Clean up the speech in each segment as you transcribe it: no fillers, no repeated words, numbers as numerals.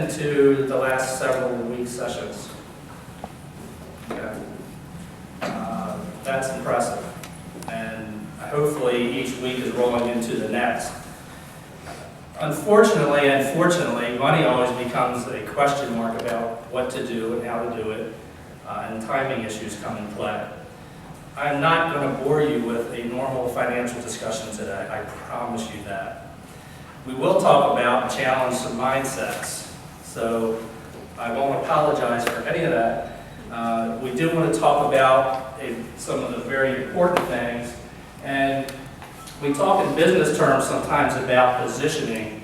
listened to the last several week sessions. Okay. That's impressive. And hopefully each week is rolling into the next. Unfortunately and fortunately, money always becomes a question mark about what to do and how to do it, and timing issues come in play. I'm not going to bore you with a normal financial discussion today, I promise you that. We will talk about and challenge some mindsets, so I won't apologize for any of that. We do want to talk about some of the very important things, and we talk in business terms sometimes about positioning,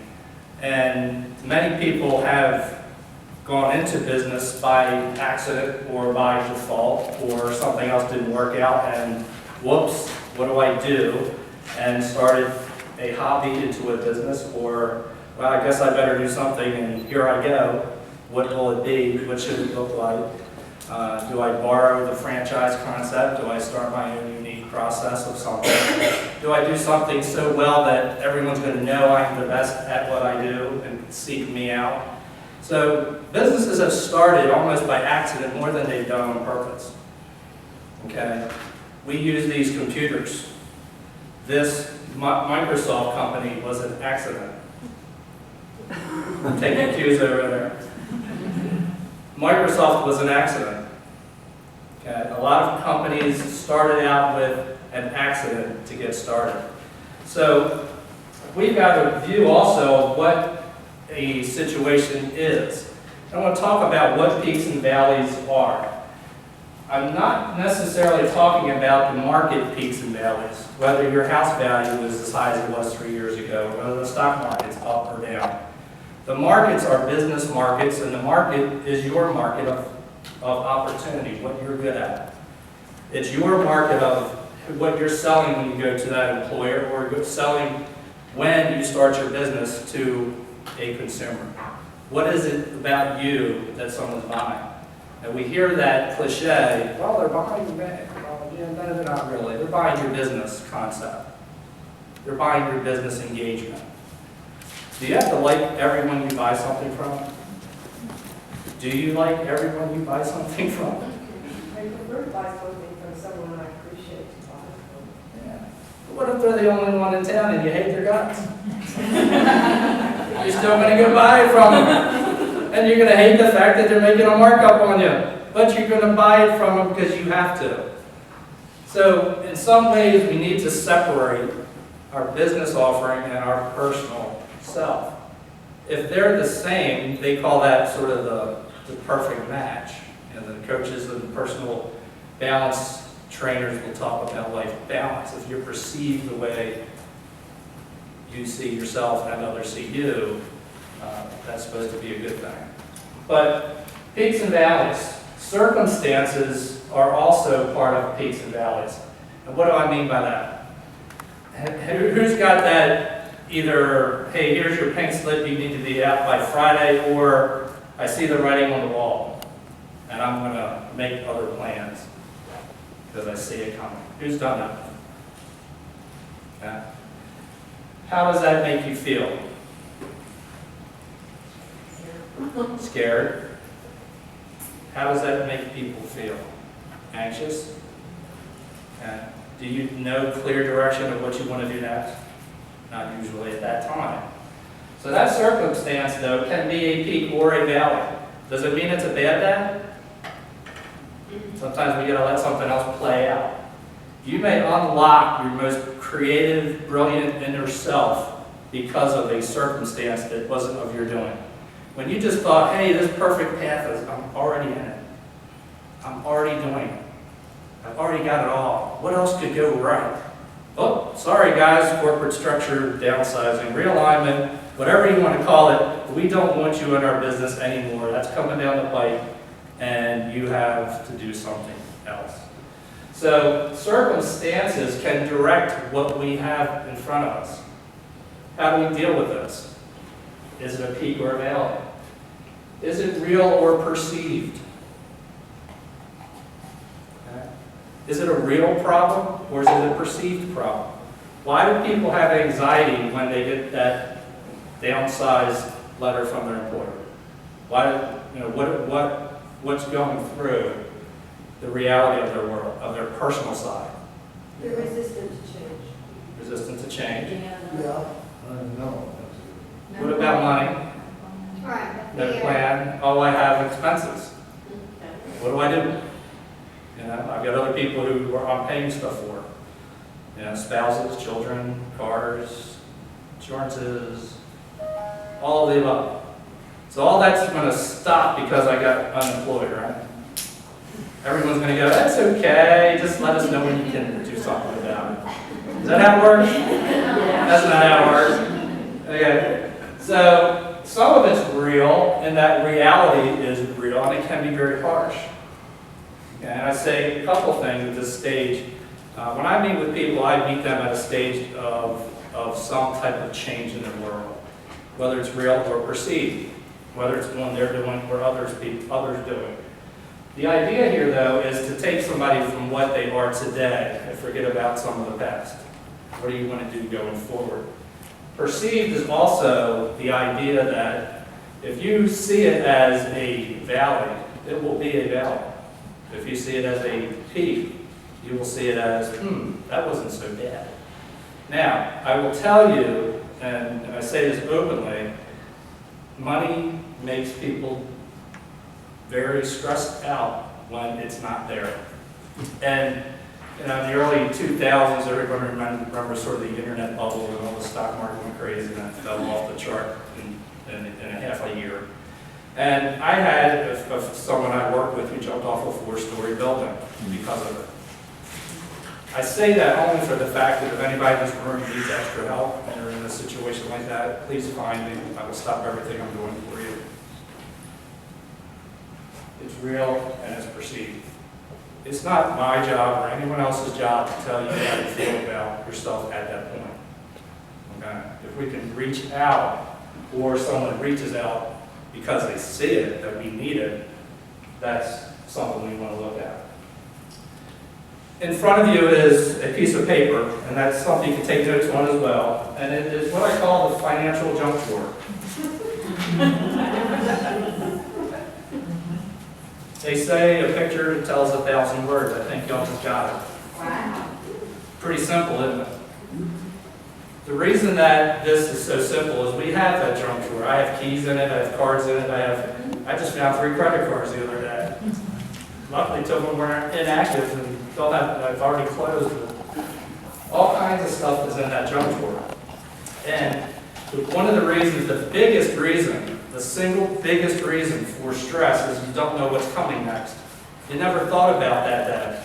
and many people have gone into business by accident or by default, or something else didn't work out and whoops, what do I do? And started a hobby into a business, or well, I guess I better do something, and here I go. What will it be? What should it look like? Do I borrow the franchise concept? Do I start my own unique process of something? Do I do something so well that everyone's going to know I'm the best at what I do and seek me out? So businesses have started almost by accident more than they've done on purpose. Okay, we use these computers. This Microsoft company was an accident. I'm taking cues over there. Microsoft was an accident. Okay. A lot of companies started out with an accident to get started. So we've got a view also of what a situation is. I want to talk about what peaks and valleys are. I'm not necessarily talking about the market peaks and valleys, whether your house value is as high as it was 3 years ago, whether the stock market's up or down. The markets are business markets, and the market is your market of opportunity, what you're good at. It's your market of what you're selling when you go to that employer, or selling when you start your business to a consumer. What is it about you that someone's buying? And we hear that cliche, well, they're buying your bag. Well, yeah, no, they're not really. They're buying your business concept. They're buying your business engagement. Do you have to like everyone you buy something from? Do you like everyone you buy something from? I prefer to buy something from someone I appreciate to buy from. Yeah. But what if they're the only one in town and you hate their guts? You're still going to go buy it from them. And you're going to hate the fact that they're making a markup on you. But you're going to buy it from them because you have to. So in some ways we need to separate our business offering and our personal self. If they're the same, they call that sort of the perfect match. And the coaches and personal balance trainers will talk about life balance. If you're perceived the way you see yourself and others see you, that's supposed to be a good thing. But peaks and valleys. Circumstances are also part of peaks and valleys. And what do I mean by that? Who's got that? Either, hey, here's your pink slip, you need to be out by Friday, or I see the writing on the wall, and I'm going to make other plans because I see it coming. Who's done that? Okay. How does that make you feel? Scared. How does that make people feel? Anxious? Okay. Do you know clear direction of what you want to do next? Not usually at that time. So that circumstance, though, can be a peak or a valley. Does it mean it's a bad day? Sometimes we got to let something else play out. You may unlock your most creative, brilliant inner self because of a circumstance that wasn't of your doing. When you just thought, hey, this perfect path is, I'm already in it. I'm already doing it. I've already got it all. What else could go right? Oh, sorry guys, corporate structure, downsizing, realignment, whatever you want to call it, we don't want you in our business anymore. That's coming down the pipe, and you have to do something else. So circumstances can direct what we have in front of us. How do we deal with this? Is it a peak or a valley? Is it real or perceived? Okay. Is it a real problem or is it a perceived problem? Why do people have anxiety when they get that downsized letter from their employer? Why, what's going through the reality of their world, of their personal side? They're resistant to change. Resistant to change. Yeah. No. What about money? Right. No plan. Oh, I have expenses. What do I do? You know, I've got other people who I'm paying stuff for. You know, spouses, children, cars, insurances, all of the above. So all that's going to stop because I got unemployed, right? Everyone's going to go, that's okay, just let us know when you can do something about it. Is that how it works? That's not how it works. Okay. So some of it's real, and that reality is real, and it can be very harsh. And I say a couple things at this stage. When I meet with people, I meet them at a stage of some type of change in their world, whether it's real or perceived, whether it's one they're doing or others doing. The idea here, though, is to take somebody from what they are today and forget about some of the past. What do you want to do going forward? Perceived is also the idea that if you see it as a valley, it will be a valley. If you see it as a peak, you will see it as, that wasn't so bad. Now, I will tell you, and I say this openly, money makes people very stressed out when it's not there. And in the early 2000s, everybody remembers sort of the internet bubble and all the stock market went crazy and that fell off the chart in a half a year. And I had someone I worked with who jumped off a 4-story building because of it. I say that only for the fact that if anybody in this room needs extra help and you're in a situation like that, please find me. I will stop everything I'm doing for you. It's real and it's perceived. It's not my job or anyone else's job to tell you how to feel about yourself at that point. Okay? If we can reach out, or someone reaches out because they see it, that we need it, that's something we want to look at. In front of you is a piece of paper, and that's something you can take notes on as well, and it is what I call the financial junk drawer. They say a picture tells 1,000 words. I think y'all just got it. Wow. Pretty simple, isn't it? The reason that this is so simple is we have that junk drawer. I have keys in it, I have cards in it, I just found 3 credit cards the other day. Luckily, 2 of them were inactive and I've already closed it. All kinds of stuff is in that junk drawer. And one of the reasons, the biggest reason, the single biggest reason for stress is you don't know what's coming next. You never thought about that then.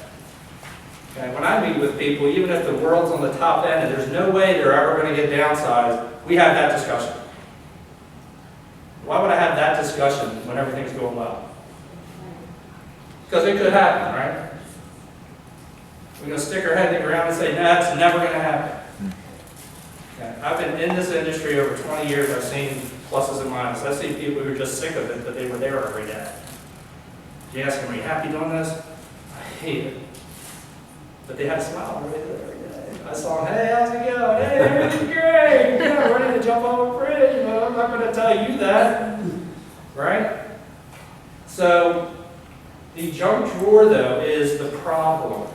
Okay, when I meet with people, even if the world's on the top end and there's no way they're ever going to get downsized, we have that discussion. Why would I have that discussion when everything's going well? Because it could happen, right? We're going to stick our head in the ground and say, no, it's never going to happen. Okay. I've been in this industry over 20 years. I've seen pluses and minuses. I've seen people who are just sick of it, but they were there every day. You ask them, are you happy doing this? I hate it. But they had a smile every day. I saw them, hey, how's it going? Hey, everything's great. Yeah, ready to jump off a bridge. Well, I'm not going to tell you that. Right? So, the junk drawer, though, is the problem.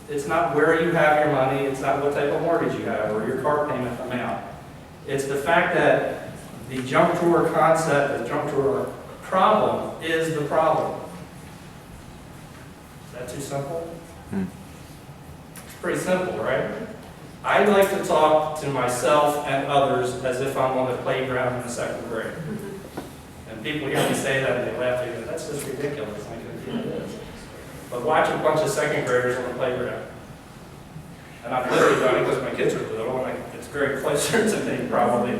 It's not where you have your money. It's not what type of mortgage you have or your car payment amount. It's the fact that the junk drawer concept, the junk drawer problem, is the problem. Is that too simple? It's pretty simple, right? I like to talk to myself and others as if I'm on the playground in the 2nd grade. And people hear me say that and they laugh. They go, that's just ridiculous. I go, yeah, it is. But watch a bunch of 2nd graders on the playground. And I've literally done it because my kids are little, and it's very closer to me, probably.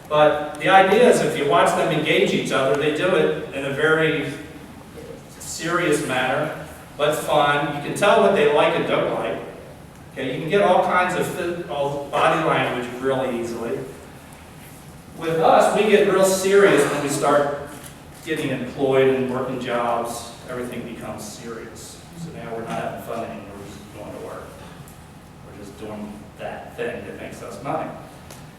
But the idea is if you watch them engage each other, they do it in a very serious manner, but fun. You can tell what they like and don't like. Okay, you can get all kinds of body language really easily. With us, we get real serious when we start getting employed and working jobs. Everything becomes serious. So now we're not having fun anymore. We're just going to work. We're just doing that thing that makes us money.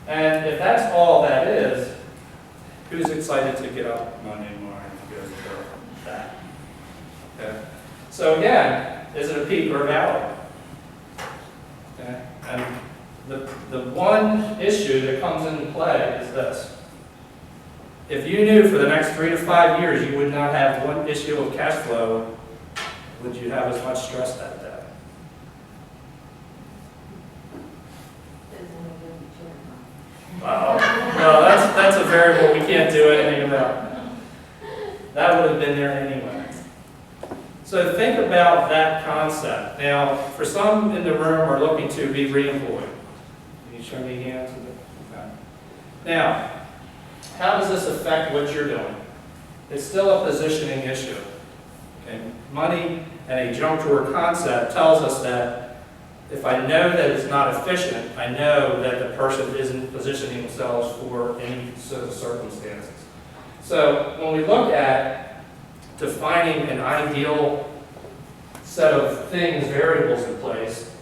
And if that's all that is, Who's excited to get up Monday morning to go to that? Okay. So again, is it a peak or a valley? Okay. And the one issue that comes into play is this. If you knew for the next 3 to 5 years you would not have one issue of cash flow, would you have as much stress that day? Wow. No, that's a variable we can't do anything about. That would have been there anyway. So think about that concept. Now, for some in the room are looking to be reemployed. Can you show me hands? Okay. Now, how does this affect what you're doing? It's still a positioning issue. Okay? Money and a junk drawer concept tells us that if I know that it's not efficient, I know that the person isn't positioning themselves for any sort of circumstances. So when we look at defining an ideal set of things, variables in place,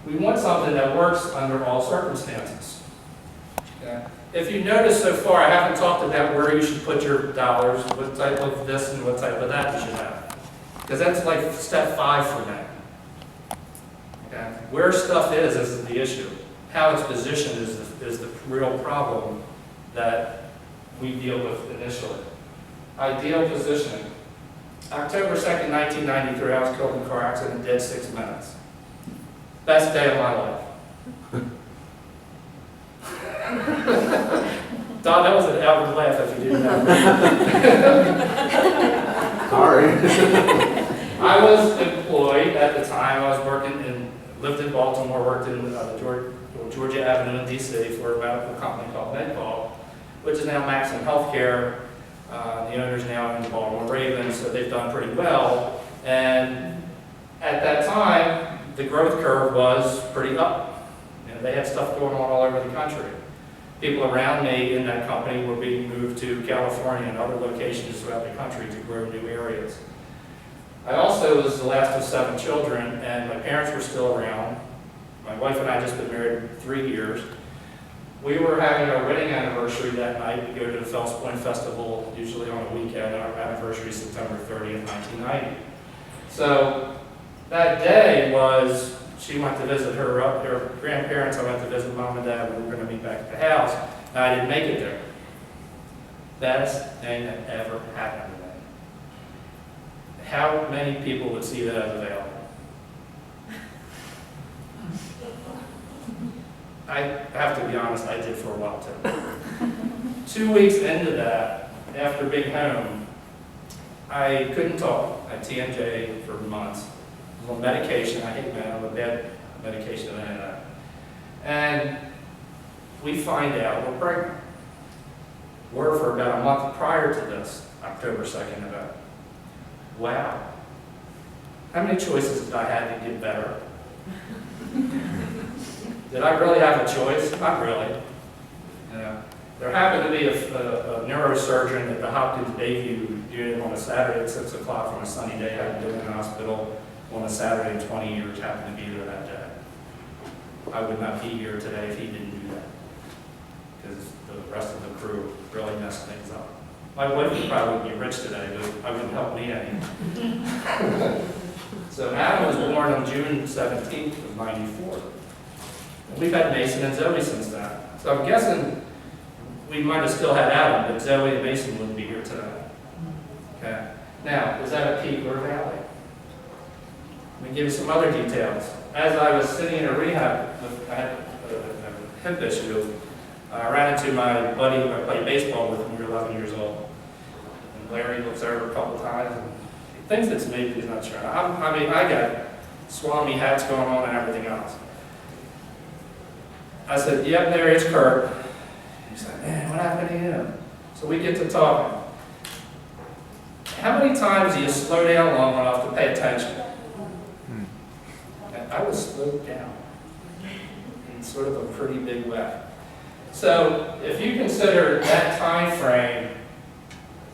we want something that works under all circumstances. Okay? If you notice so far, I haven't talked about where you should put your dollars, what type of this and what type of that you should have. Because that's like step 5 for me. Okay? Where stuff is the issue. How it's positioned is the real problem that we deal with initially. Ideal positioning. October 2nd, 1993, I was killed in a car accident, dead 6 minutes. Best day of my life. Don, that was an outward laugh if you didn't know. Sorry. I was employed at the time. I was lived in Baltimore, worked in Georgia Avenue in D.C. for a medical company called MedCall, which is now Maxim Healthcare. The owner's now in the Baltimore Ravens, so they've done pretty well. And at that time, the growth curve was pretty up. You know, they had stuff going on all over the country. People around me in that company were being moved to California and other locations throughout the country to grow new areas. I also was the last of 7 children, and my parents were still around. My wife and I had just been married 3 years. We were having our wedding anniversary that night. We go to the Fells Point Festival, usually on a weekend. Our anniversary is September 30th, 1990. So that day was, she went to visit her grandparents. I went to visit mom and dad. We were going to meet back at the house. And I didn't make it there. Best thing that ever happened to me. How many people would see that as available? I have to be honest, I did for a while too. 2 weeks into that, after being home, I couldn't talk. I TMJ for months. I was on medication. I hate a bad medication and that. And we find out we're pregnant. Were for about a month prior to this, October 2nd event. Wow. How many choices did I have to get better? Did I really have a choice? Not really. You know, there happened to be a neurosurgeon at the Hopkins Bayview unit on a Saturday at 6 o'clock on a sunny day. I had been in the hospital on a Saturday in 20 years, happened to be there that day. I would not be here today if he didn't do that, because the rest of the crew really messed things up. My wife would probably be rich today, but I wouldn't help me any. So Adam was born on June 17th of 94. We've had Mason and Zoe since then. So I'm guessing we might have still had Adam, but Zoe and Mason wouldn't be here today. Okay. Now, is that a peak or a valley? Let me give you some other details. As I was sitting in a rehab, I had a hip issue. I ran into my buddy who I played baseball with when we were 11 years old. And Larry looks over a couple times and he thinks it's me, but he's not sure. I mean, I got Swami hats going on and everything else. I said, yep, there is Kurt. He said, man, what happened to him? So we get to talking. How many times do you slow down long enough to pay attention? And I was slowed down in sort of a pretty big way. So if you consider that time frame,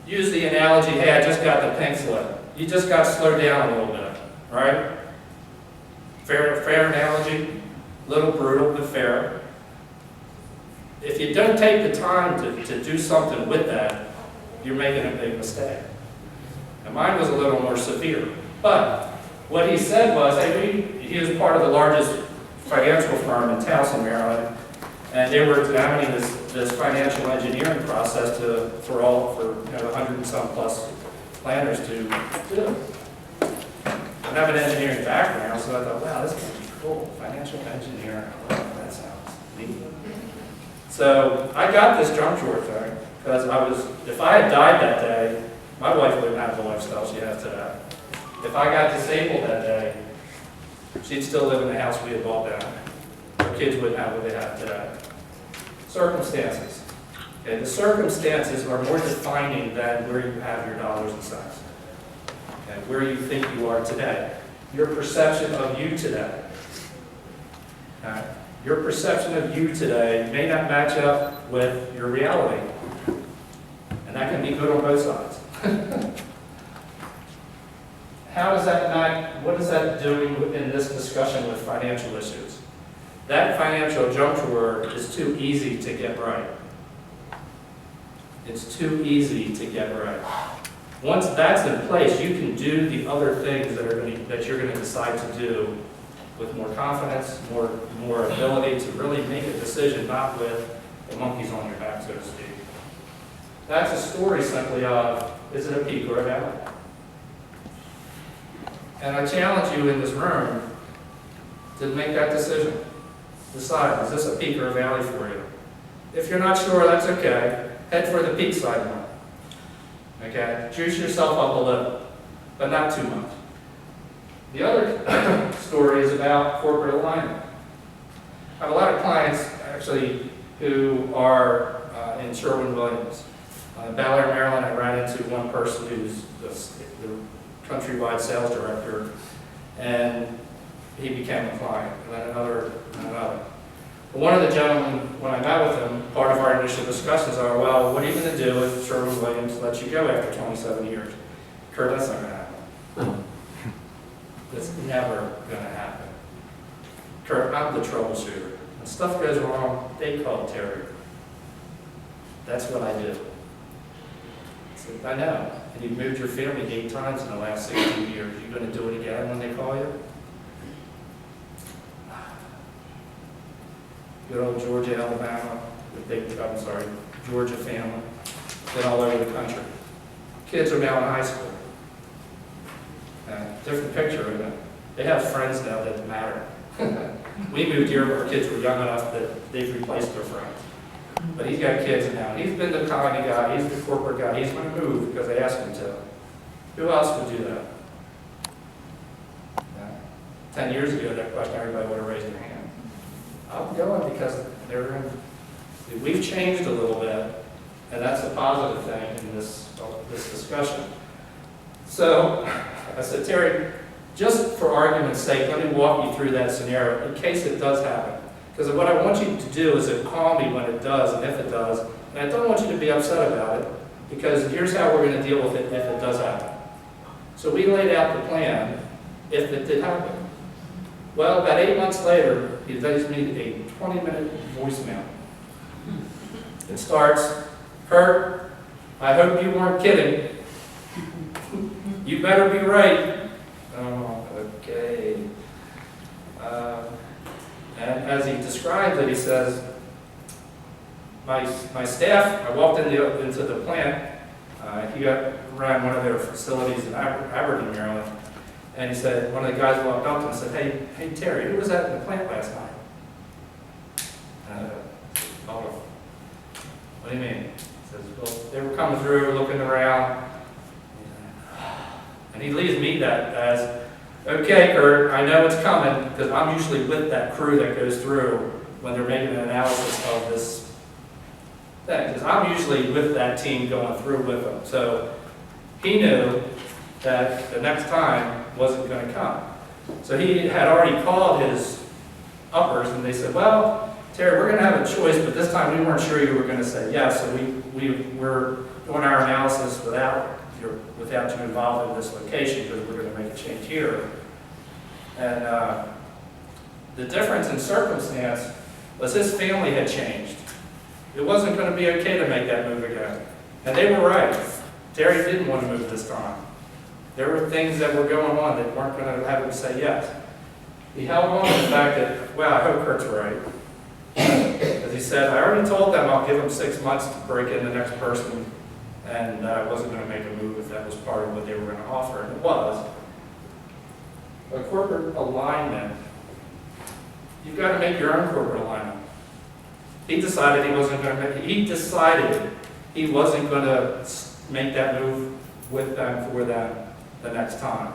use the analogy, hey, I just got the pink slip. You just got slowed down a little bit, right? Fair analogy? A little brutal, but fair. if you don't take the time to do something with that, you're making a big mistake. And mine was a little more severe. But what he said was, hey, he was part of the largest financial firm in Towson, Maryland, and they were examining this financial engineering process for 100 and some plus planners to do. I have an engineering background, so I thought, wow, this is going to be cool. Financial engineering, that sounds neat. So I got this junk drawer thing because if I had died that day, my wife wouldn't have the lifestyle she has today. If I got disabled that day, she'd still live in the house we had bought down. Her kids wouldn't have what they have today. Circumstances. Okay, the circumstances are more defining than where you have your dollars and cents. Okay, where you think you are today. Your perception of you today. Okay, your perception of you today may not match up with your reality. And that can be good on both sides. How is that not, what is that doing in this discussion with financial issues? That financial junk drawer is too easy to get right. It's too easy to get right. Once that's in place, you can do the other things that you're going to decide to do with more confidence, more ability to really make a decision, not with the monkeys on your back, so to speak. That's a story simply of, is it a peak or a valley? And I challenge you in this room to make that decision. Decide, is this a peak or a valley for you? If you're not sure, that's okay. Head for the peak side one. Okay? Juice yourself up a little, but not too much. The other story is about corporate alignment. I have a lot of clients, actually, who are in Sherwin-Williams. In Bel Air, Maryland, I ran into one person who's the countrywide sales director, and he became a client, and then another, and another. But one of the gentlemen, when I met with him, part of our initial discussions are, well, what are you going to do if Sherwin-Williams lets you go after 27 years? Kurt, that's not going to happen. That's never going to happen. Kurt, I'm the troubleshooter. When stuff goes wrong, they call Terry. That's what I do. I know. And you've moved your family 8 times in the last 16 years. You're going to do it again when they call you? Good old Georgia, Alabama, Georgia family. Been all over the country. Kids are now in high school. Different picture, isn't it? They have friends now that matter. We moved here when our kids were young enough that they've replaced their friends. But he's got kids now. He's been the economy guy. He's the corporate guy. He's going to move because they asked him to. Who else would do that? 10 years ago, that question, everybody would have raised their hand. I'm going because we've changed a little bit, and that's a positive thing in this discussion. So I said, Terry, just for argument's sake, let me walk you through that scenario in case it does happen. Because what I want you to do is to call me when it does and if it does. And I don't want you to be upset about it, because here's how we're going to deal with it if it does happen. So we laid out the plan if it did happen. Well, about 8 months later, he leaves me a 20-minute voicemail. It starts, Kurt, I hope you weren't kidding. You better be right. Oh, okay. And as he describes it, he says, my staff, I walked into the plant, he ran one of their facilities in Aberdeen, Maryland, and he said, one of the guys walked up to him and said, hey Terry, who was that in the plant last night? Oh, what do you mean? He says, well, they were coming through, looking around, and he leaves me that as, okay, Kurt, I know it's coming, because I'm usually with that crew that goes through when they're making an analysis of this thing, because I'm usually with that team going through with them. So he knew that the next time wasn't going to come. So he had already called his uppers, and they said, well, Terry, we're going to have a choice, but this time we weren't sure you were going to say yes, so we're doing our analysis without you involved in this location, because we're going to make a change here. And the difference in circumstance was his family had changed. It wasn't going to be okay to make that move again. And they were right. Terry didn't want to move this time. There were things that were going on that weren't going to have him say yes. He held on to the fact that, well, I hope Kurt's right. As he said, I already told them I'll give them 6 months to break in the next person, and I wasn't going to make a move if that was part of what they were going to offer, and it was. A corporate alignment, you've got to make your own corporate alignment. He decided he wasn't going to make that move with them for them the next time.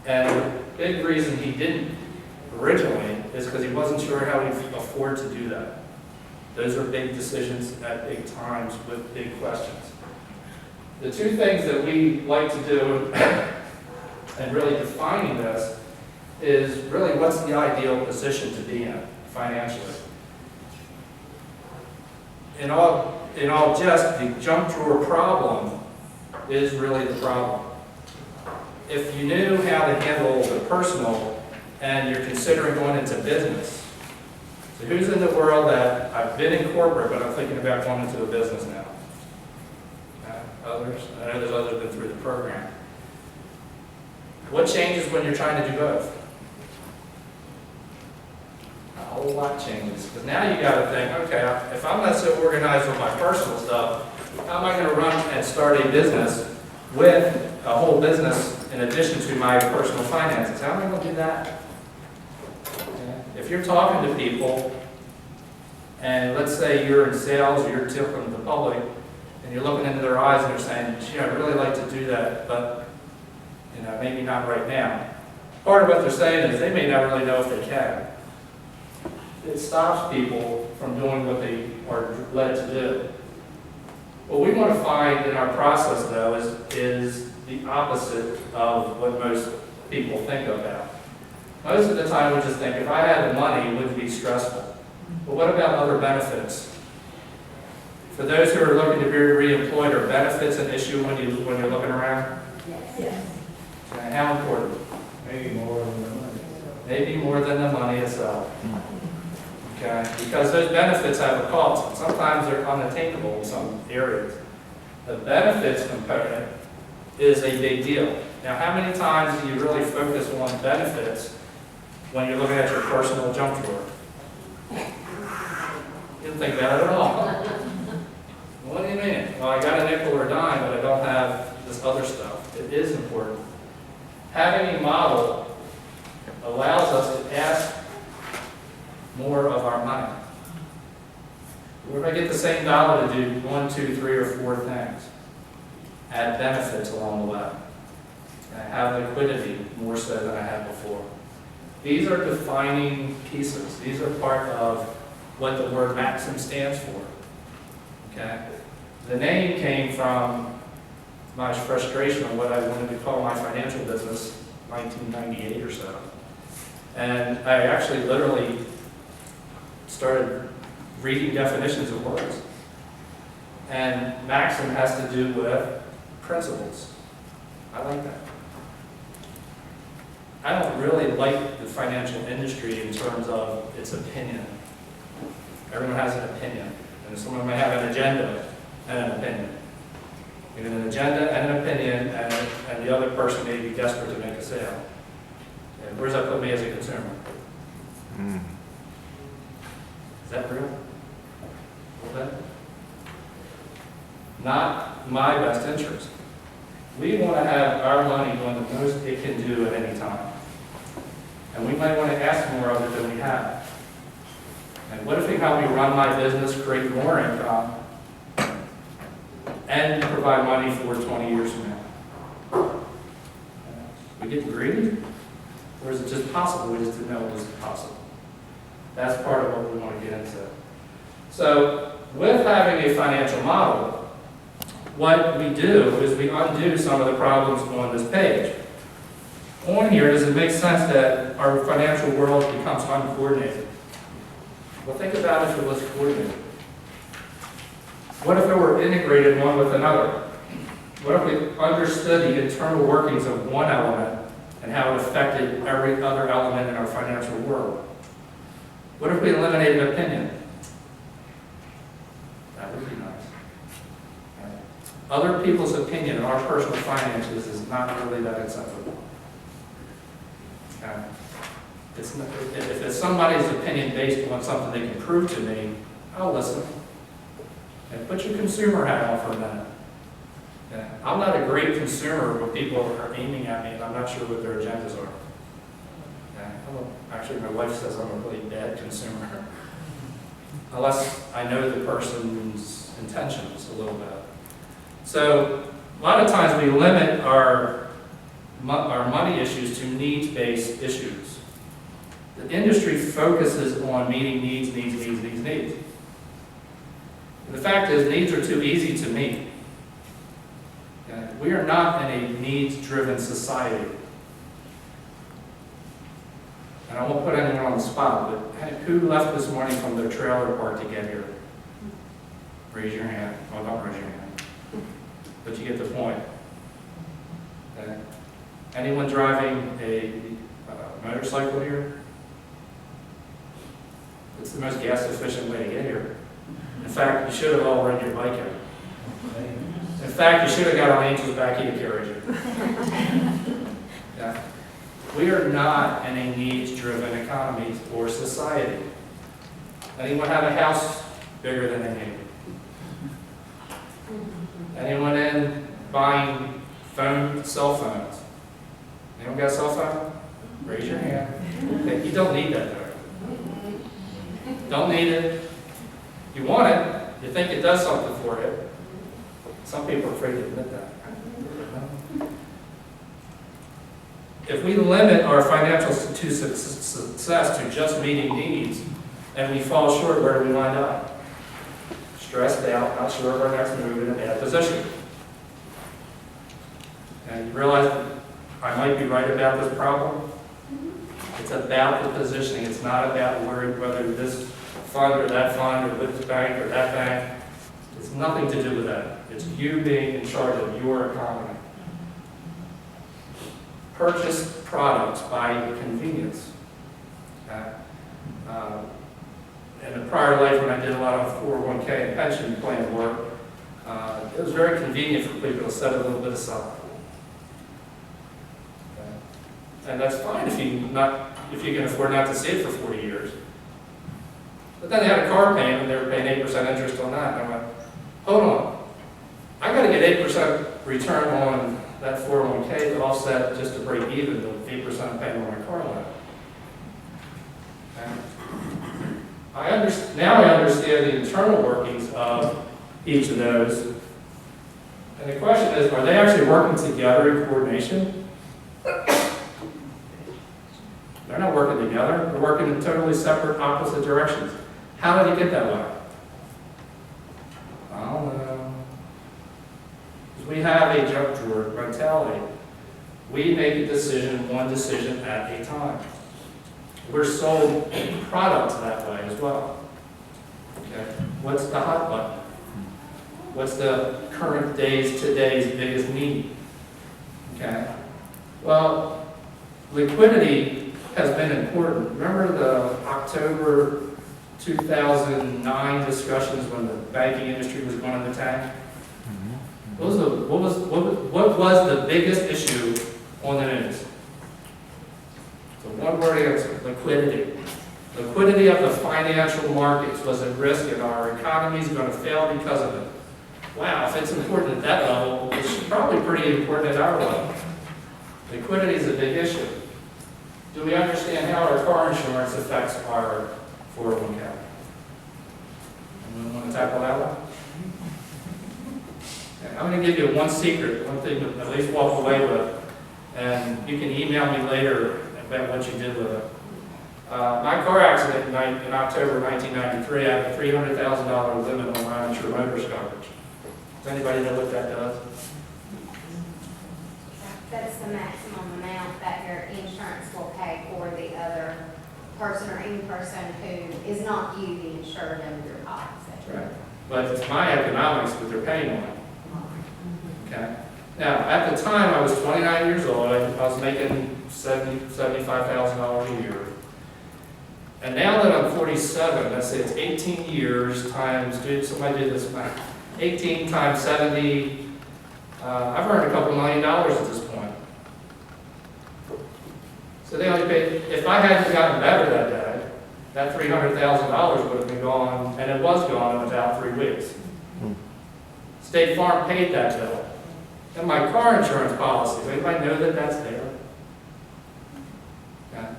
And the big reason he didn't originally is because he wasn't sure how he'd afford to do that. Those are big decisions at big times with big questions. The two things that we like to do, and really defining this, is really what's the ideal position to be in financially. In all jest, the junk drawer problem is really the problem. If you knew how to handle the personal and you're considering going into business, so who's in the world that I've been in corporate, but I'm thinking about going into a business now? Others? I know there's others been through the program. What changes when you're trying to do both? A whole lot changes. Because now you got to think, okay, if I'm not so organized with my personal stuff, how am I going to run and start a business with a whole business in addition to my personal finances? How am I going to do that? If you're talking to people, and let's say you're in sales or you're talking to the public, and you're looking into their eyes and you're saying, gee, I'd really like to do that, but maybe not right now. Part of what they're saying is they may not really know if they can. It stops people from doing what they are led to do. What we want to find in our process, though, is the opposite of what most people think about. Most of the time we just think, if I had the money, it wouldn't be stressful. But what about other benefits? For those who are looking to be reemployed, are benefits an issue when you're looking around? Yes. And how important? Maybe more than the money. Maybe more than the money itself. Okay? Because those benefits have a cost, and sometimes they're unattainable in some areas. The benefits component is a big deal. Now, how many times do you really focus on benefits when you're looking at your personal junk drawer? You don't think about it at all. What do you mean? Well, I got a nickel or a dime, but I don't have this other stuff. It is important. Having a model allows us to ask more of our money. We're going to get the same dollar to do 1, 2, 3, or 4 things. Add benefits along the way. And have liquidity more so than I had before. These are defining pieces. These are part of what the word Maxim stands for. Okay? The name came from my frustration on what I wanted to call my financial business, 1998 or so. And I actually literally started reading definitions of words. And Maxim has to do with principles. I like that. I don't really like the financial industry in terms of its opinion. Everyone has an opinion. And someone may have an agenda and an opinion. You have an agenda and an opinion, and the other person may be desperate to make a sale. And where does that put me as a consumer? Is that real? A little bit? Not my best interest. We want to have our money doing the most it can do at any time. And we might want to ask more of it than we have. And what if we help me run my business, create more income, and provide money for 20 years from now? We get greedy? Or is it just possible? We just didn't know it was possible. That's part of what we want to get into. So, with having a financial model, what we do is we undo some of the problems on this page. On here, does it make sense that our financial world becomes uncoordinated? Well, think about if it was coordinated. What if it were integrated one with another? What if we understood the internal workings of one element and how it affected every other element in our financial world? What if we eliminated opinion? Other people's opinion on our personal finances is not really that acceptable. Okay? If it's somebody's opinion based on something they can prove to me, I'll listen. And put your consumer hat on for a minute. Yeah. I'm not a great consumer when people are aiming at me and I'm not sure what their agendas are. Yeah. Actually, my wife says I'm a really bad consumer. Unless I know the person's intentions a little bit. So, a lot of times we limit our money issues to needs-based issues. The industry focuses on meeting needs. And the fact is, needs are too easy to meet. Okay? We are not in a needs-driven society. And I won't put anyone on the spot, but who left this morning from their trailer park to get here? Raise your hand. Well, don't raise your hand. But you get the point. Okay? Anyone driving a motorcycle here? It's the most gas-efficient way to get here. In fact, you should have all ridden your bike out. In fact, you should have got on Angel's back, he'd have carried you. Yeah. We are not in a needs-driven economy or society. Anyone have a house bigger than they need? Anyone in buying cell phones? Anyone got a cell phone? Raise your hand. Okay, you don't need that though. Don't need it. You want it. You think it does something for you. Some people are afraid to admit that. If we limit our financial success to just meeting needs, and we fall short, where do we wind up? Stressed out, not sure of our next move, in a bad position. And you realize that I might be right about this problem? It's about the positioning. It's not about worrying whether this fund or that fund or this bank or that bank. It's nothing to do with that. It's you being in charge of your economy. Purchase products by convenience. In a prior life when I did a lot of 401k and pension plan work, it was very convenient for people to set a little bit aside. And that's fine if you can afford not to see it for 40 years. But then they had a car payment and they were paying 8% interest on that. And I went, hold on, I got to get 8% return on that 401k to offset just to break even the 8% I'm paying on my car loan. Now I understand the internal workings of each of those. And the question is, are they actually working together in coordination? They're not working together. They're working in totally separate, opposite directions. How did it get that way? I don't know. Because we have a junk drawer mentality. We make a decision, one decision at a time. We're sold products that way as well. Okay. What's the hot button? What's the current today's biggest need? Okay. Well, liquidity has been important. Remember the October 2009 discussions when the banking industry was going in the tank? What was the biggest issue on the news? So one-word answer: liquidity. Liquidity of the financial markets was at risk, and our economy is going to fail because of it. Wow, if it's important at that level, it's probably pretty important at our level. Liquidity is a big issue. Do we understand how our car insurance affects our 401k? Anyone want to tackle that one? Okay, I'm going to give you one secret, one thing to at least walk away with, and you can email me later about what you did with it. My car accident in October 1993, I had a $300,000 limit on my uninsured motorist coverage. Does anybody know what that does? That's the maximum amount that your insurance will pay for the other person or any person who is not you, the insured under your policy. Right. But it's my economics that they're paying on. Okay. Now, at the time, I was 29 years old. I was making $75,000 a year. And now that I'm 47, let's say it's 18 years times, somebody did this math, 18 times 70, I've earned a couple $1 million at this point. So they only paid, if I hadn't gotten better that day, that $300,000 would have been gone, and it was gone in about 3 weeks. State Farm paid that bill. And my car insurance policy, does anybody know that that's there? Yeah.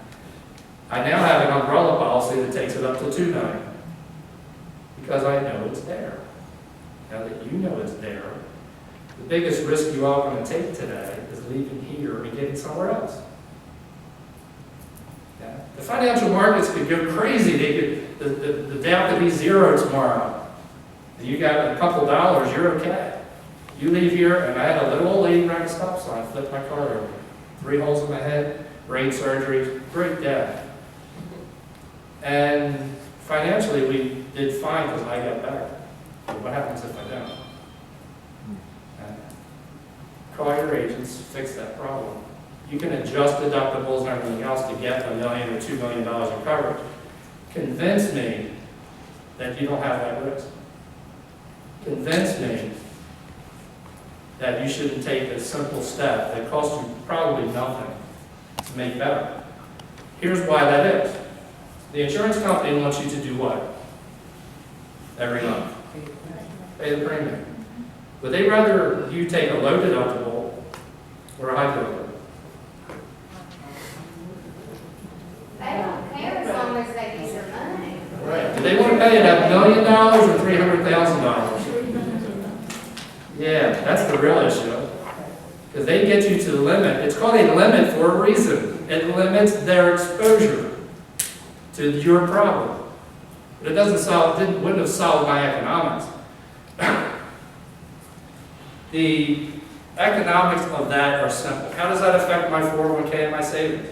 I now have an umbrella policy that takes it up to $2 million. Because I know it's there. Now that you know it's there, the biggest risk you all are going to take today is leaving here and getting somewhere else. Yeah. The financial markets could go crazy. They could, the Dow could be zero tomorrow. And you got a couple dollars, you're okay. You leave here, and I had a little old lady run a stop sign, flipped my car over. 3 holes in my head, brain surgery, great death. And financially, we did fine because I got better. But what happens if I don't? Okay. Call your agents, fix that problem. You can adjust deductibles and everything else to get $1 million or $2 million in coverage. Convince me that you don't have that risk. Convince me that you shouldn't take a simple step that costs you probably nothing to make better. Here's why that is. The insurance company wants you to do what? Every month. Pay the premium. Would they rather you take a low deductible or a high deductible? They don't care as long as they use their money. Right. Do they want to pay you that $1 million or $300,000? Yeah, that's the real issue. Because they get you to the limit. It's called a limit for a reason. It limits their exposure to your problem. But it doesn't solve, wouldn't have solved my economics. The economics of that are simple. How does that affect my 401k and my savings?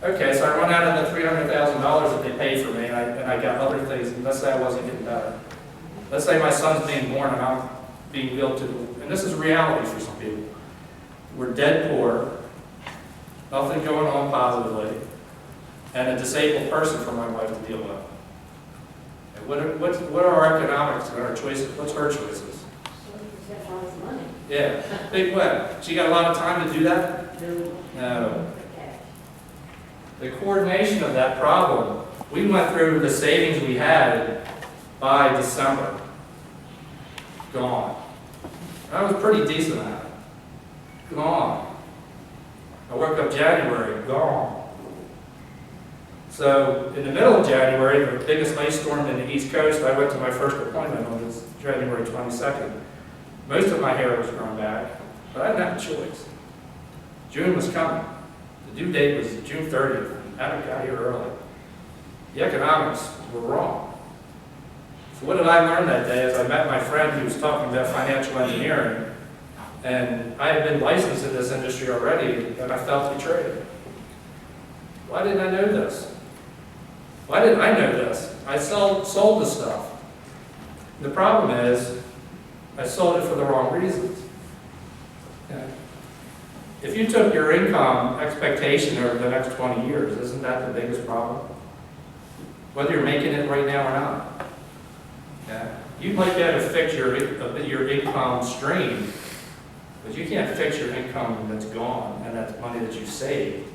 Okay, so I run out of the $300,000 that they paid for me, and I got other things, and let's say I wasn't getting better. Let's say my son's being born and I'm being billed to, and this is reality for some people. We're dead poor, nothing going on positively, and a disabled person for my wife to deal with. And what are our economics and our choices? What's her choices? Yeah, big win. She got a lot of time to do that? No. The coordination of that problem, we went through the savings we had by December. Gone. I was pretty decent at it. Gone. I worked up January, gone. So in the middle of January, the biggest ice storm in the East Coast, I went to my first appointment on this January 22nd. Most of my hair was grown back, but I didn't have a choice. June was coming. The due date was June 30th, and I got here early. The economics were wrong. So what did I learn that day is I met my friend who was talking about financial engineering, and I had been licensed in this industry already, and I felt betrayed. Why didn't I know this? Why didn't I know this? I sold the stuff. The problem is, I sold it for the wrong reasons. Okay. If you took your income expectation over the next 20 years, isn't that the biggest problem? Whether you're making it right now or not. Yeah. You might be able to fix your income stream, but you can't fix your income that's gone, and that's money that you saved.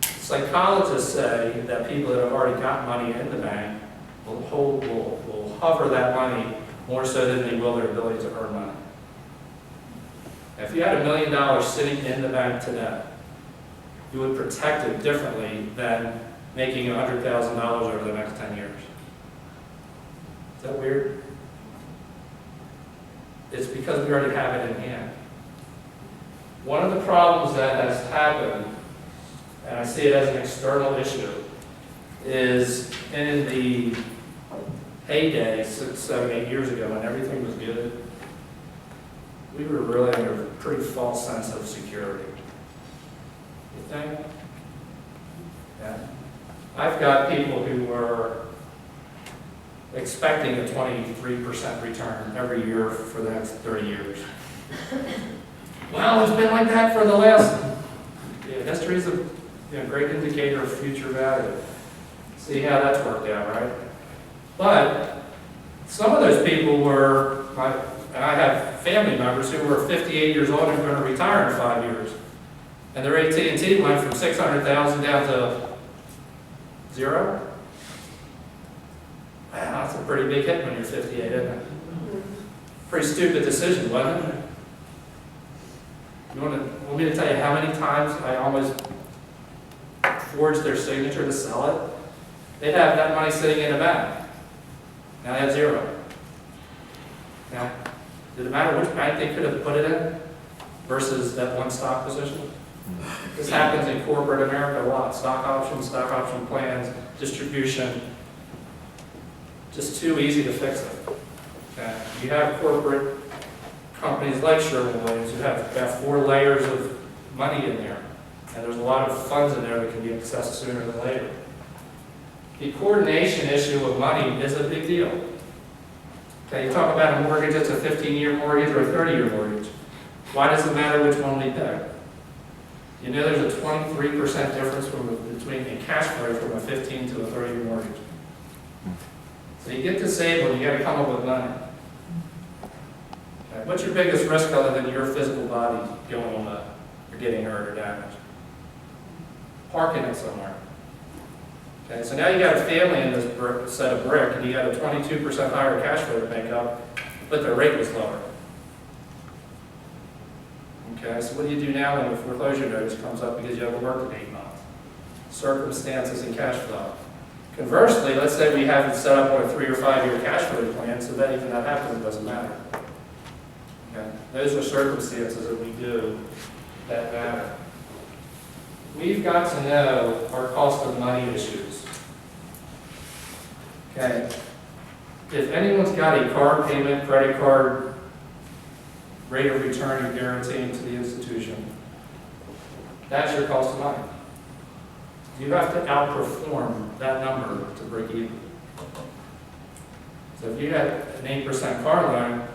Psychologists say that people that have already got money in the bank will hover that money more so than they will their ability to earn money. If you had $1 million sitting in the bank today, you would protect it differently than making $100,000 over the next 10 years. Is that weird? It's because we already have it in hand. One of the problems that has happened, and I see it as an external issue, is in the heyday, 6, 7, 8 years ago, when everything was good, we were really under a pretty false sense of security. You think? Yeah. I've got people who were expecting a 23% return every year for the next 30 years. Well, it's been like that for the last, history is a great indicator of future value. See how that's worked out, right? But some of those people were, And I have family members who are 58 years old and are going to retire in 5 years. And their AT&T went from 600,000 down to 0. Wow, that's a pretty big hit when you're 58, isn't it? Pretty stupid decision, wasn't it? You want me to tell you how many times I almost forged their signature to sell it? They'd have that money sitting in a bank. Now they have 0. Now, did it matter which bank they could have put it in versus that one stock position? This happens in corporate America a lot. Stock option plans, distribution. Just too easy to fix it. Okay. You have corporate companies like Sherwin-Williams who have 4 layers of money in there. And there's a lot of funds in there that can be accessed sooner than later. The coordination issue of money is a big deal. Okay, you talk about a mortgage that's a 15-year mortgage or a 30-year mortgage. Why does it matter which one we pick? You know there's a 23% difference between a cash flow from a 15 to a 30-year mortgage. So you get disabled, you got to come up with money. Okay, what's your biggest risk other than your physical body going or getting hurt or damaged? Parking it somewhere. Okay, so now you got a family in this set of brick, and you got a 22% higher cash flow to make up, but their rate was lower. Okay, so what do you do now when the foreclosure notice comes up because you haven't worked in 8 months? Circumstances and cash flow. Conversely, let's say we have it set up on a 3 or 5 year cash flow plan, so that even that happens, it doesn't matter. Okay, those are circumstances that we do that matter. We've got to know our cost of money issues. Okay, if anyone's got a car payment, credit card, rate of return you're guaranteeing to the institution, that's your cost of money. You have to outperform that number to break even. So if you have an 8% car loan,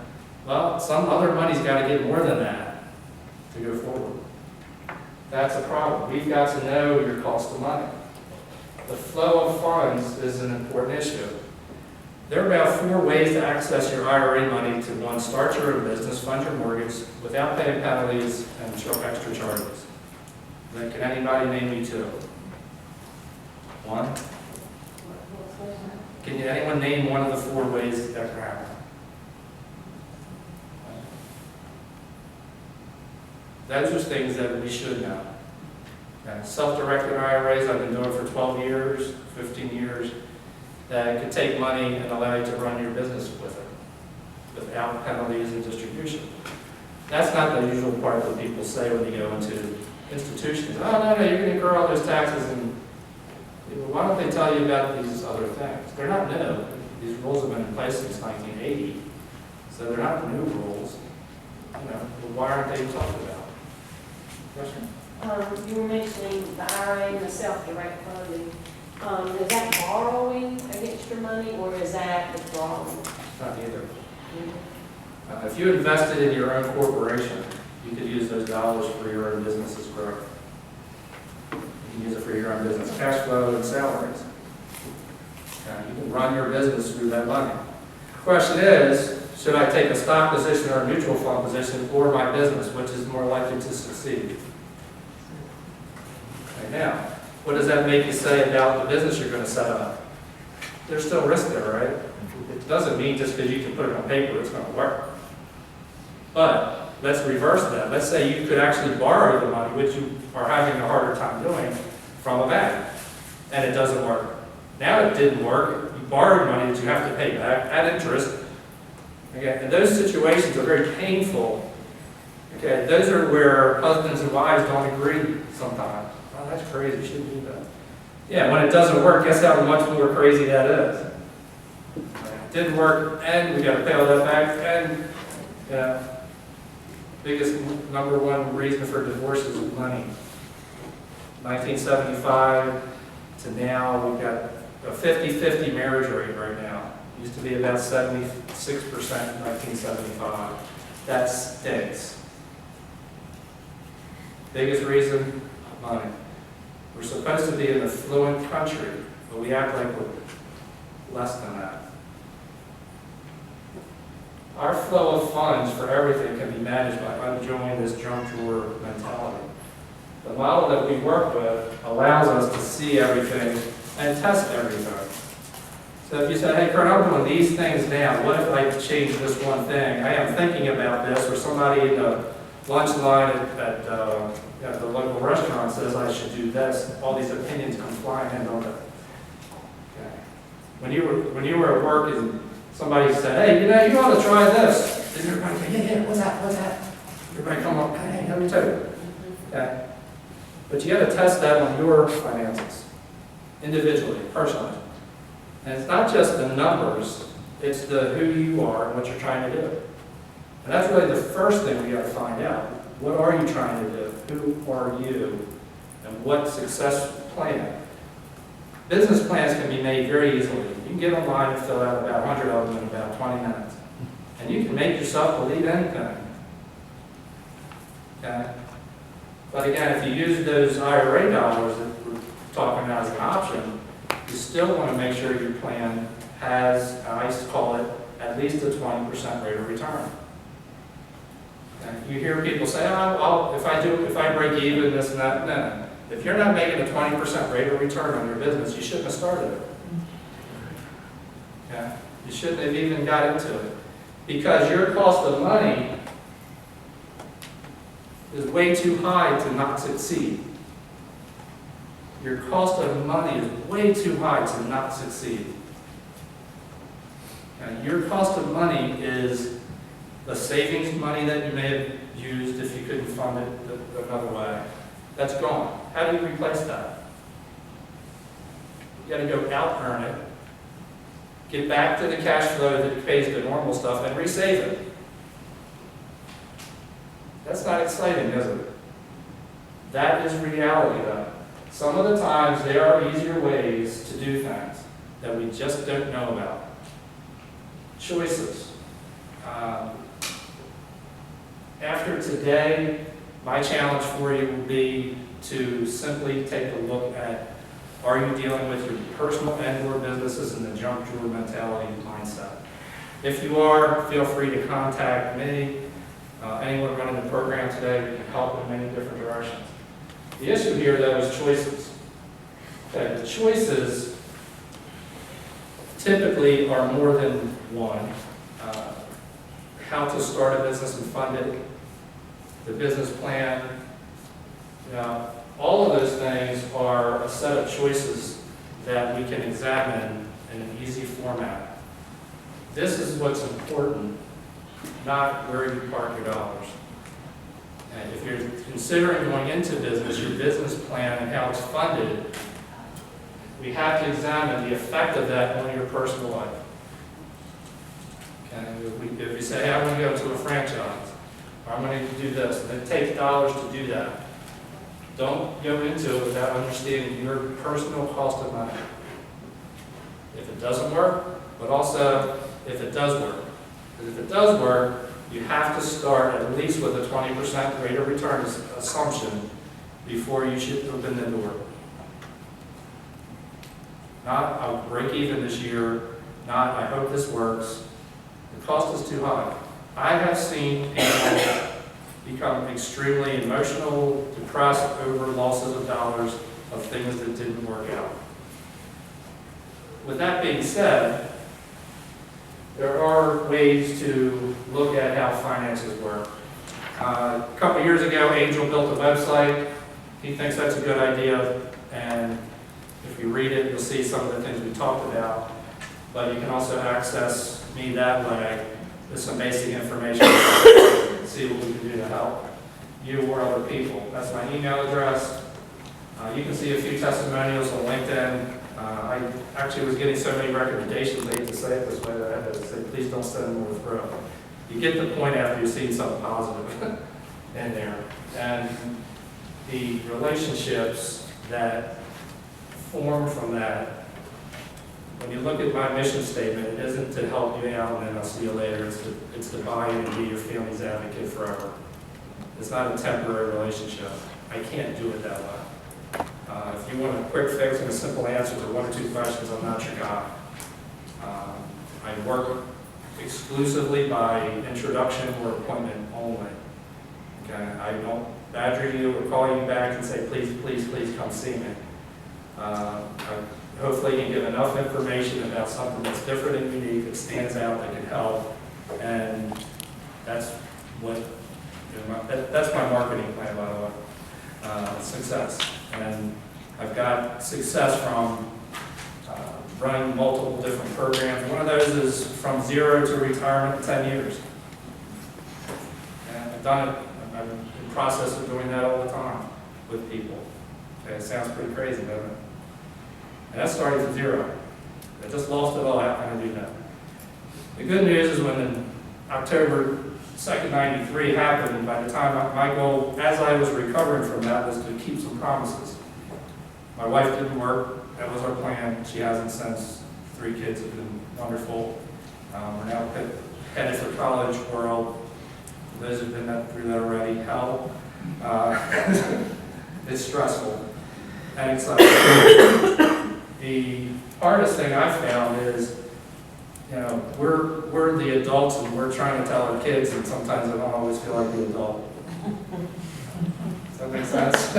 well, some other money's got to get more than that to go forward. That's a problem. We've got to know your cost of money. The flow of funds is an important issue. There are about 4 ways to access your IRA money to, 1, start your own business, fund your mortgage without paying penalties and extra charges. Then can anybody name me 2? 1? Can anyone name one of the 4 ways that can happen? Those are things that we should know. Okay. Self-directed IRAs, I've been doing for 12 years, 15 years, that could take money and allow you to run your business with it, without penalties and distribution. That's not the usual part that people say when you go into institutions. Oh, no, you're going to incur all those taxes, and why don't they tell you about these other things? They're not new. These rules have been in place since 1980, so they're not new rules. You know, but why aren't they talked about? Question? You were mentioning the IRA and the self-direct funding. Is that borrowing against your money, or is that withdrawing? Not either. If you invested in your own corporation, you could use those dollars for your own business's growth. You can use it for your own business cash flow and salaries. You can run your business through that money. The question is, should I take a stock position or a mutual fund position or my business, which is more likely to succeed? Okay, now, what does that make you say about the business you're going to set up? There's still risk there, right? It doesn't mean just because you can put it on paper it's going to work. But let's reverse that. Let's say you could actually borrow the money, which you are having a harder time doing, from a bank, and it doesn't work. Now it didn't work. You borrowed money that you have to pay back at interest. Okay, and those situations are very painful. Okay, those are where husbands and wives don't agree sometimes. Oh, that's crazy, you shouldn't do that. Yeah, when it doesn't work, guess how much more crazy that is. It didn't work, and we got to pay all that back, and biggest #1 reason for divorce is money. 1975 to now, we've got a 50-50 marriage rate right now. It used to be about 76% in 1975. That stinks. Biggest reason, money. We're supposed to be an affluent country, but we act like we're less than that. Our flow of funds for everything can be managed by undoing this junk drawer mentality. The model that we work with allows us to see everything and test everything. So if you say, hey, Kurt, I'm doing these things now, what if I change this one thing? I am thinking about this, or somebody in the lunch line at the local restaurant says I should do this. All these opinions come flying in on it. Okay. When you were at work and somebody said, hey, you ought to try this. Did everybody say, yeah, what's that? Everybody come up, hey, let me tell you. Okay. But you got to test that on your finances, individually, personally. And it's not just the numbers, it's the who you are and what you're trying to do. And that's really the first thing we got to find out. What are you trying to do? Who are you? And what success plan? Business plans can be made very easily. You can get online and fill out about 100 of them in about 20 minutes. And you can make yourself believe anything. Okay? But again, if you use those IRA dollars that we're talking about as an option, you still want to make sure your plan has, I used to call it, at least a 20% rate of return. And you hear people say, oh, if I break even, this and that. No. If you're not making a 20% rate of return on your business, you shouldn't have started it. Okay? You shouldn't have even got into it. Because your cost of money is way too high to not succeed. Your cost of money is way too high to not succeed. And your cost of money is the savings money that you may have used if you couldn't fund it another way. That's gone. How do you replace that? You got to go out earn it, get back to the cash flow that pays the normal stuff, and resave it. That's not exciting, is it? That is reality, though. Some of the times there are easier ways to do things that we just don't know about. Choices. After today, my challenge for you will be to simply take a look at, are you dealing with your personal and/or businesses in the junk drawer mentality mindset? If you are, feel free to contact me. Anyone running the program today, we can help in many different directions. The issue here, though, is choices. Okay, the choices typically are more than one. How to start a business and fund it, the business plan. All of those things are a set of choices that we can examine in an easy format. This is what's important, not where you park your dollars. And if you're considering going into business, your business plan and how it's funded, we have to examine the effect of that on your personal life. Okay? If you say, hey, I want to go to a franchise, or I'm going to do this, and it takes dollars to do that, don't go into it without understanding your personal cost of money. If it doesn't work, but also if it does work. Because if it does work, you have to start at least with a 20% rate of return assumption before you should open the door. Not, I'll break even this year, not, I hope this works. The cost is too high. I have seen people become extremely emotional, depressed over losses of dollars of things that didn't work out. With that being said, there are ways to look at how finances work. A couple years ago, Angel built a website. He thinks that's a good idea, and if you read it, you'll see some of the things we talked about. But you can also access me that way with some basic information and see what we can do to help you or other people. That's my email address. You can see a few testimonials on LinkedIn. I actually was getting so many recommendations, I hate to say it this way, that I had to say, please don't send them more through. You get the point after you've seen something positive in there. And the relationships that form from that, when you look at my mission statement, it isn't to help you out and then I'll see you later. It's to buy in and be your family's advocate forever. It's not a temporary relationship. I can't do it that way. If you want a quick fix and a simple answer to one or two questions, I'm not your guy. I work exclusively by introduction or appointment only. Okay, I don't badger you or call you back and say, please, please, please come see me. I hopefully can give enough information about something that's different and unique, that stands out, that can help, and that's what, that's my marketing plan, by the way, success. And I've got success from running multiple different programs. One of those is from 0 to retirement in 10 years. And I've done it, I'm in the process of doing that all the time with people. Okay, it sounds pretty crazy, doesn't it? And that started from 0. I just lost it all. How can I do that? The good news is when October 2nd, 93 happened, and by the time my goal, as I was recovering from that, was to keep some promises. My wife didn't work. That was our plan. She hasn't since. 3 kids have been wonderful. We're now headed for college world. For those who've been through that already, hell. It's stressful and exciting. The hardest thing I've found is, you know, we're the adults and we're trying to tell our kids, and sometimes I don't always feel like the adult. Does that make sense?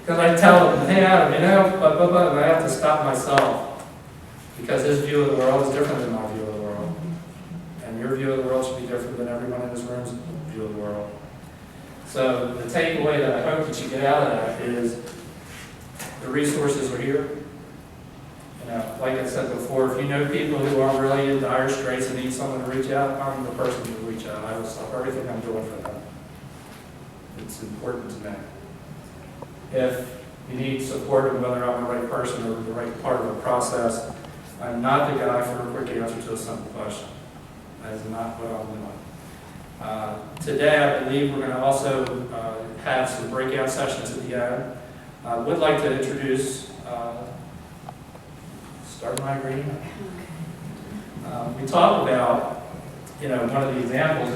Because I tell them, hey Adam, you know, and I have to stop myself, because his view of the world is different than my view of the world. And your view of the world should be different than everyone in this room's view of the world. So the takeaway that I hope that you get out of that is the resources are here. You know, like I said before, if you know people who are really in dire straits and need someone to reach out, I'm the person to reach out. I will stop everything I'm doing for them. It's important to me. If you need support on whether I'm the right person or the right part of the process, I'm not the guy for a quick answer to a simple question. That is not what I'm doing. Today, I believe we're going to also have some breakout sessions at the end. I would like to introduce, start my agreement. We talk about, you know, one of the examples is